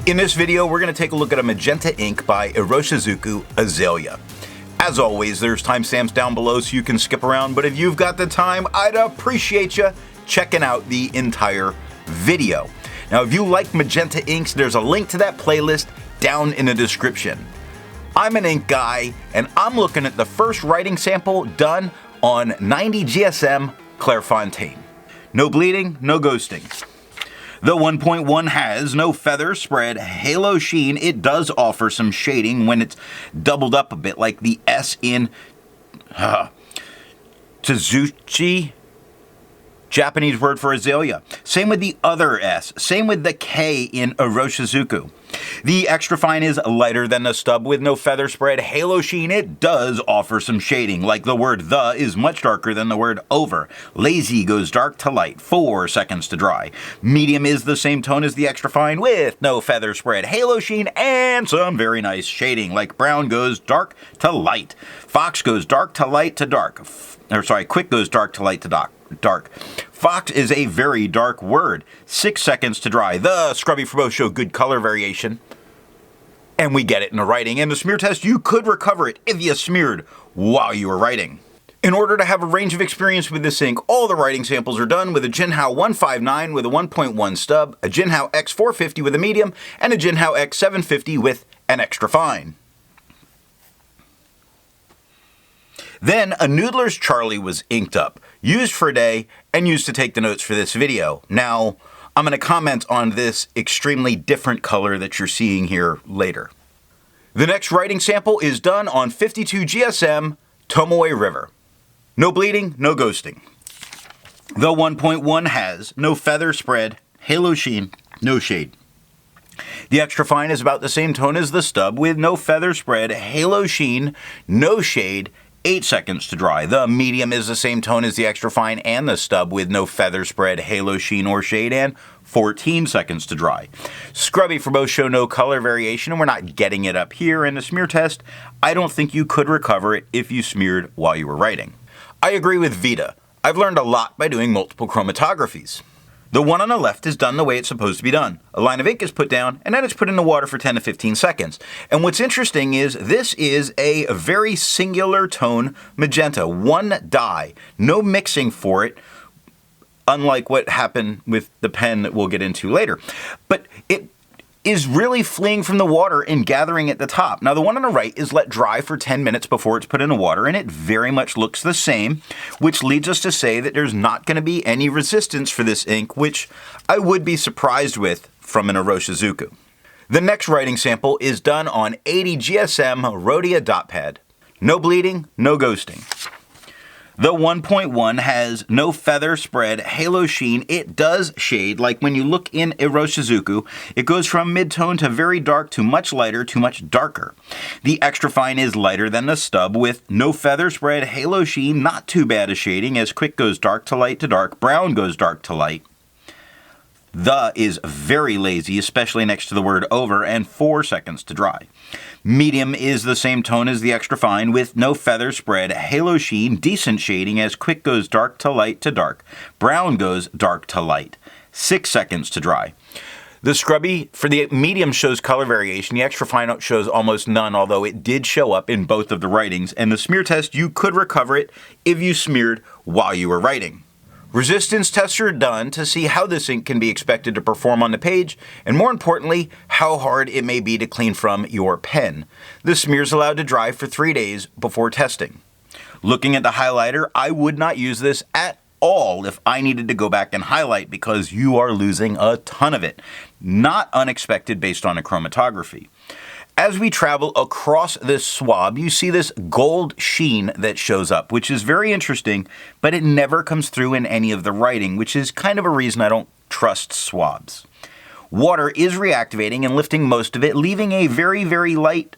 In this video, we're going to take a look at a magenta ink by Iroshizuku Azalea. As always, there's timestamps down below so you can skip around, but if you've got the time, I'd appreciate you checking out the entire video. Now, if you like magenta inks, there's a link to that playlist down in the description. I'm an ink guy, and I'm looking at the first writing sample done on 90 GSM Clairfontaine. No bleeding, no ghosting. The 1.1 has no feather spread, halo sheen. It does offer some shading when it's doubled up a bit, like the S in Tsutsuji, Japanese word for azalea. Same with the other S. Same with the K in Iroshizuku. The extra fine is lighter than the stub with no feather spread, halo sheen. It does offer some shading, like the word the is much darker than the word over. Lazy goes dark to light, 4 seconds to dry. Medium is the same tone as the extra fine with no feather spread, halo sheen, and some very nice shading, like brown goes dark to light. Fox goes dark to light to dark. Quick goes dark to light to dark. Fox is a very dark word. 6 seconds to dry. The scrubby for both show good color variation. And we get it in the writing. And the smear test, you could recover it if you smeared while you were writing. In order to have a range of experience with this ink, all the writing samples are done with a Jinhao 159 with a 1.1 stub, a Jinhao X450 with a medium, and a Jinhao X750 with an extra fine. Then a Noodler's Charlie was inked up, used for a day, and used to take the notes for this video. Now, I'm going to comment on this extremely different color that you're seeing here later. The next writing sample is done on 52 GSM Tomoe River. No bleeding, no ghosting. The 1.1 has no feather spread, halo sheen, no shade. The extra fine is about the same tone as the stub with no feather spread, halo sheen, no shade, 8 seconds to dry. The medium is the same tone as the extra fine and the stub with no feather spread, halo sheen, or shade, and 14 seconds to dry. Scrubby for both show no color variation, and we're not getting it up here in the smear test. I don't think you could recover it if you smeared while you were writing. I agree with Vita. I've learned a lot by doing multiple chromatographies. The one on the left is done the way it's supposed to be done. A line of ink is put down, and then it's put in the water for 10 to 15 seconds. And what's interesting is this is a very singular tone magenta, one dye, no mixing for it, unlike what happened with the pen that we'll get into later. But it is really fleeing from the water and gathering at the top. Now, the one on the right is let dry for 10 minutes before it's put in the water, and it very much looks the same, which leads us to say that there's not going to be any resistance for this ink, which I would be surprised with from an Iroshizuku. The next writing sample is done on 80 GSM Rhodia dot pad. No bleeding, no ghosting. The 1.1 has no feather spread, halo sheen. It does shade, like when you look in Iroshizuku, it goes from mid-tone to very dark to much lighter to much darker. The extra fine is lighter than the stub with no feather spread, halo sheen, not too bad a shading, as quick goes dark to light to dark, brown goes dark to light. The is very lazy, especially next to the word over, and 4 seconds to dry. Medium is the same tone as the extra fine with no feather spread, halo sheen, decent shading as quick goes dark to light to dark. Brown goes dark to light. 6 seconds to dry. The scrubby for the medium shows color variation. The extra fine shows almost none, although it did show up in both of the writings. And the smear test, you could recover it if you smeared while you were writing. Resistance tests are done to see how this ink can be expected to perform on the page, and more importantly, how hard it may be to clean from your pen. The smear is allowed to dry for 3 days before testing. Looking at the highlighter, I would not use this at all if I needed to go back and highlight because you are losing a ton of it. Not unexpected based on a chromatography. As we travel across this swab, you see this gold sheen that shows up, which is very interesting, but it never comes through in any of the writing, which is kind of a reason I don't trust swabs. Water is reactivating and lifting most of it, leaving a very, very light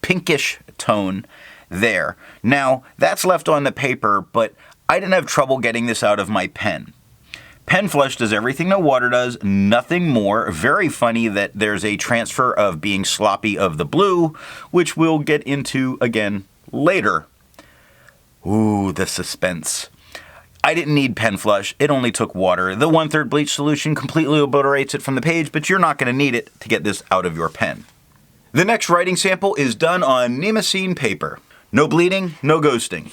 pinkish tone there. Now, that's left on the paper, but I didn't have trouble getting this out of my pen. Pen flush does everything that water does, nothing more. Very funny that there's a transfer of being sloppy of the blue, which we'll get into again later. Ooh, the suspense. I didn't need pen flush, it only took water. The 1/3 bleach solution completely obliterates it from the page, but you're not going to need it to get this out of your pen. The next writing sample is done on Nemacine paper. No bleeding, no ghosting.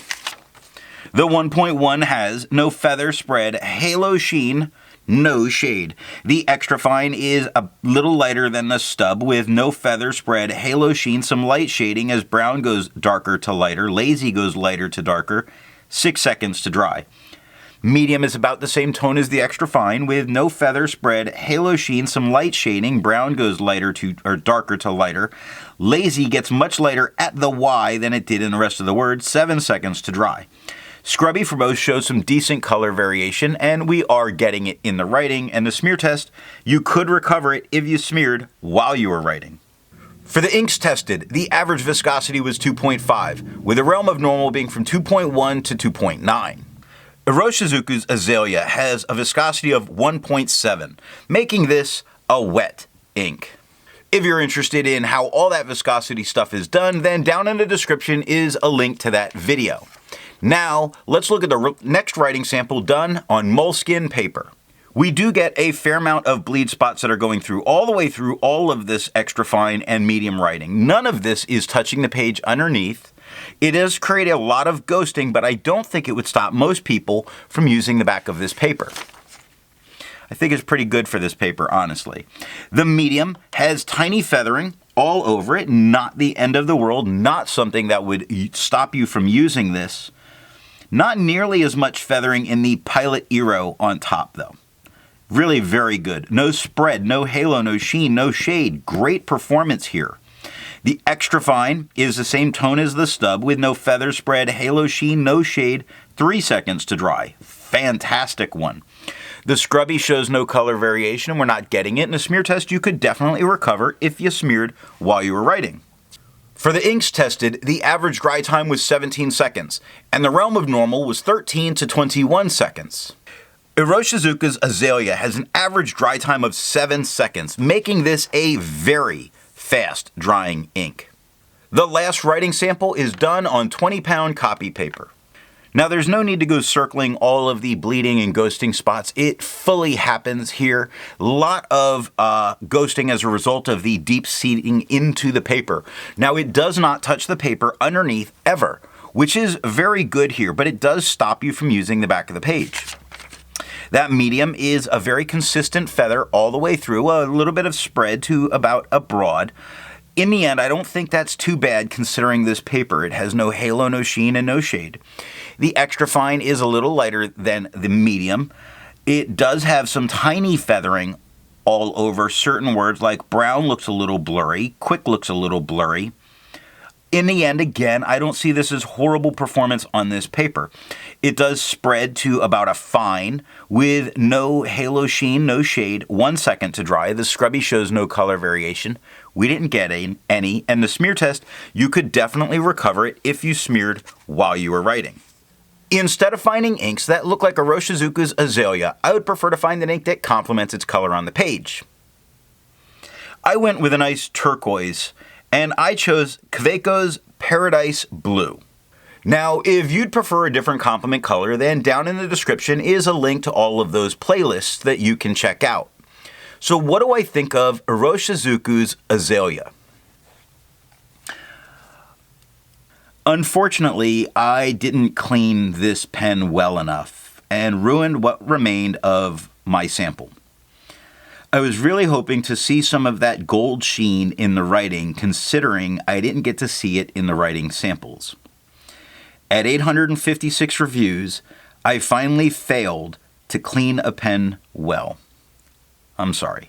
The 1.1 has no feather spread, halo sheen, no shade. The extra fine is a little lighter than the stub with no feather spread, halo sheen, some light shading as brown goes darker to lighter, lazy goes lighter to darker, 6 seconds to dry. Medium is about the same tone as the extra fine with no feather spread, halo sheen, some light shading, brown goes lighter to or darker to lighter. Lazy gets much lighter at the Y than it did in the rest of the word, 7 seconds to dry. Scrubby for both shows some decent color variation, and we are getting it in the writing, and the smear test, you could recover it if you smeared while you were writing. For the inks tested, the average viscosity was 2.5, with the realm of normal being from 2.1 to 2.9. Iroshizuku's Azalea has a viscosity of 1.7, making this a wet ink. If you're interested in how all that viscosity stuff is done, then down in the description is a link to that video. Now, let's look at the next writing sample done on moleskin paper. We do get a fair amount of bleed spots that are going through all the way through all of this extra fine and medium writing. None of this is touching the page underneath. It does create a lot of ghosting, but I don't think it would stop most people from using the back of this paper. I think it's pretty good for this paper, honestly. The medium has tiny feathering all over it, not the end of the world, not something that would stop you from using this. Not nearly as much feathering in the Pilot Eero on top, though. Really very good. No spread, no halo, no sheen, no shade. Great performance here. The extra fine is the same tone as the stub with no feather spread, halo sheen, no shade, 3 seconds to dry. Fantastic one. The scrubby shows no color variation and we're not getting it. In a smear test, you could definitely recover if you smeared while you were writing. For the inks tested, the average dry time was 17 seconds, and the realm of normal was 13 to 21 seconds. Iroshizuku's Azalea has an average dry time of 7 seconds, making this a very fast drying ink. The last writing sample is done on 20-pound copy paper. Now there's no need to go circling all of the bleeding and ghosting spots. It fully happens here. A lot of ghosting as a result of the deep seeding into the paper. Now it does not touch the paper underneath ever, which is very good here, but it does stop you from using the back of the page. That medium is a very consistent feather all the way through, a little bit of spread to about a broad. In the end, I don't think that's too bad considering this paper. It has no halo, no sheen, and no shade. The extra fine is a little lighter than the medium. It does have some tiny feathering all over certain words, like brown looks a little blurry, quick looks a little blurry. In the end, again, I don't see this as horrible performance on this paper. It does spread to about a fine with no halo sheen, no shade, 1 second to dry. The scrubby shows no color variation. We didn't get any, and the smear test, you could definitely recover it if you smeared while you were writing. Instead of finding inks that look like Iroshizuku's Azalea, I would prefer to find an ink that complements its color on the page. I went with a nice turquoise, and I chose Kaweco's Paradise Blue. Now, if you'd prefer a different complement color, then down in the description is a link to all of those playlists that you can check out. So what do I think of Iroshizuku's Azalea? Unfortunately, I didn't clean this pen well enough and ruined what remained of my sample. I was really hoping to see some of that gold sheen in the writing, considering I didn't get to see it in the writing samples. At 856 reviews, I finally failed to clean a pen well. I'm sorry.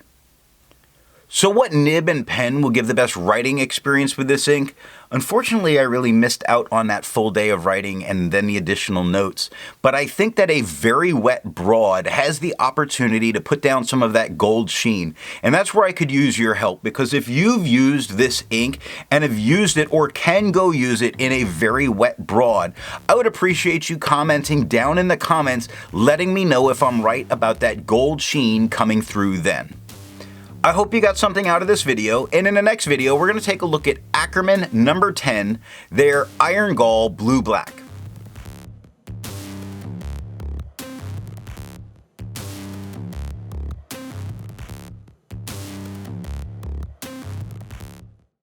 So what nib and pen will give the best writing experience with this ink? Unfortunately, I really missed out on that full day of writing and then the additional notes. But I think that a very wet broad has the opportunity to put down some of that gold sheen. And that's where I could use your help, because if you've used this ink and have used it or can go use it in a very wet broad, I would appreciate you commenting down in the comments, letting me know if I'm right about that gold sheen coming through then. I hope you got something out of this video, and in the next video, we're going to take a look at Ackerman number 10, their Iron Gall Blue Black.